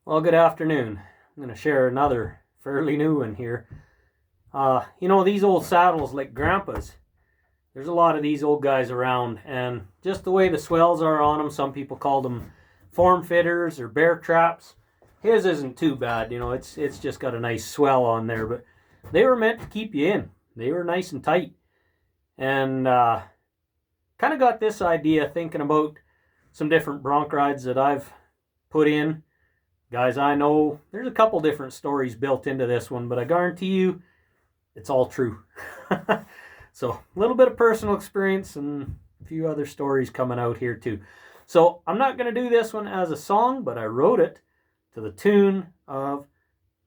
Well, good afternoon. I'm going to share another fairly new one here. These old saddles like Grandpa's, there's a lot of these old guys around, and just the way the swells are on them, some people call them form fitters or bear traps. His isn't too bad, it's just got a nice swell on there, but they were meant to keep you in. They were nice and tight. And kind of got this idea thinking about some different bronc rides that I've put in. Guys, I know there's a couple different stories built into this one, but I guarantee you it's all true. So a little bit of personal experience and a few other stories coming out here too. So I'm not going to do this one as a song, but I wrote it to the tune of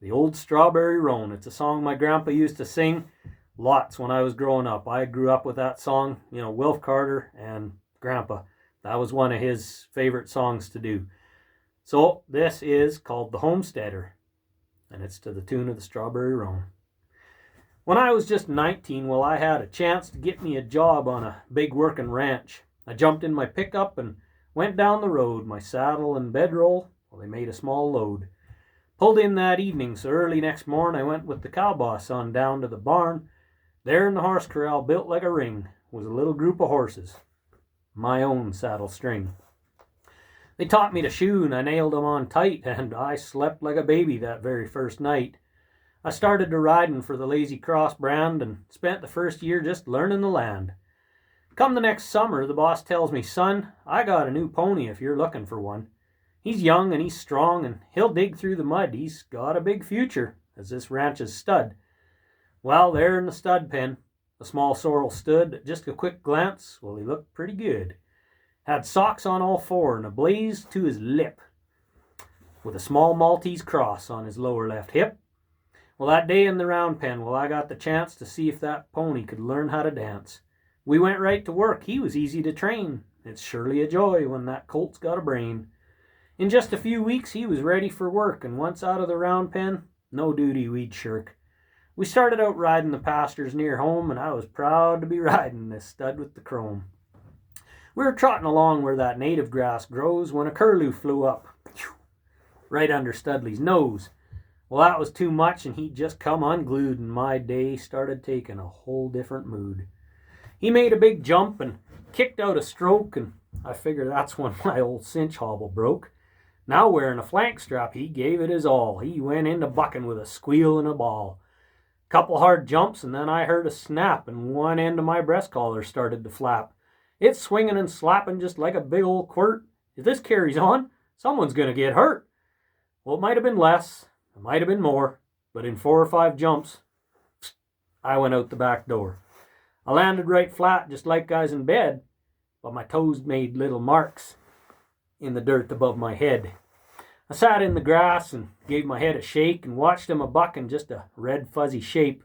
the old Strawberry Roan. It's a song my grandpa used to sing lots when I was growing up. I grew up with that song, Wilf Carter and Grandpa. That was one of his favorite songs to do. So this is called the Homesteader, and it's to the tune of the Strawberry Roan. When I was just 19, I had a chance to get me a job on a big working ranch. I jumped in my pickup and went down the road. My saddle and bedroll, they made a small load. Pulled in that evening, so early next morn I went with the cow boss on down to the barn. There in the horse corral, built like a ring, was a little group of horses, my own saddle string. They taught me to shoe, and I nailed them on tight, and I slept like a baby that very first night. I started to riding for the Lazy Cross brand and spent the first year just learning the land. Come the next summer, the boss tells me, "Son, I got a new pony if you're looking for one. He's young and he's strong, and he'll dig through the mud. He's got a big future as this ranch's stud." Well, there in the stud pen, the small sorrel stood. At just a quick glance, he looked pretty good. Had socks on all four and a blaze to his lip, with a small Maltese cross on his lower left hip. That day in the round pen, I got the chance to see if that pony could learn how to dance. We went right to work. He was easy to train. It's surely a joy when that colt's got a brain. In just a few weeks, he was ready for work, and once out of the round pen, no duty we'd shirk. We started out riding the pastures near home, and I was proud to be riding this stud with the chrome. We were trotting along where that native grass grows when a curlew flew up, right under Studley's nose. That was too much, and he'd just come unglued, and my day started taking a whole different mood. He made a big jump and kicked out a stroke, and I figure that's when my old cinch hobble broke. Now wearing a flank strap, he gave it his all. He went into bucking with a squeal and a bawl. Couple hard jumps, and then I heard a snap, and one end of my breast collar started to flap. It's swinging and slapping just like a big old quirt. If this carries on, someone's going to get hurt. It might have been less, it might have been more, but in 4 or 5 jumps, I went out the back door. I landed right flat, just like guys in bed, but my toes made little marks in the dirt above my head. I sat in the grass and gave my head a shake and watched him a-buck in just a red fuzzy shape.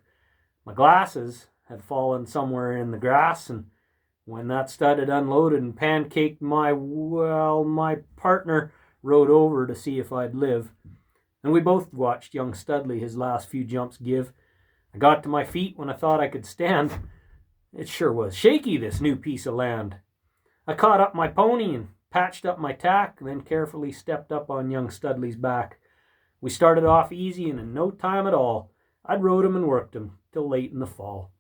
My glasses had fallen somewhere in the grass, and when that stud had unloaded and pancaked my partner rode over to see if I'd live. And we both watched young Studley his last few jumps give. I got to my feet when I thought I could stand. It sure was shaky, this new piece of land. I caught up my pony and patched up my tack, then carefully stepped up on young Studley's back. We started off easy, and in no time at all, I'd rode him and worked him till late in the fall.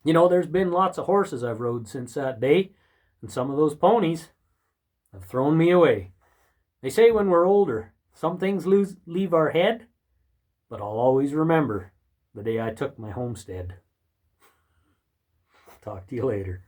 There's been lots of horses I've rode since that day, and some of those ponies have thrown me away. They say when we're older, some things leave our head, but I'll always remember the day I took my homestead. Talk to you later.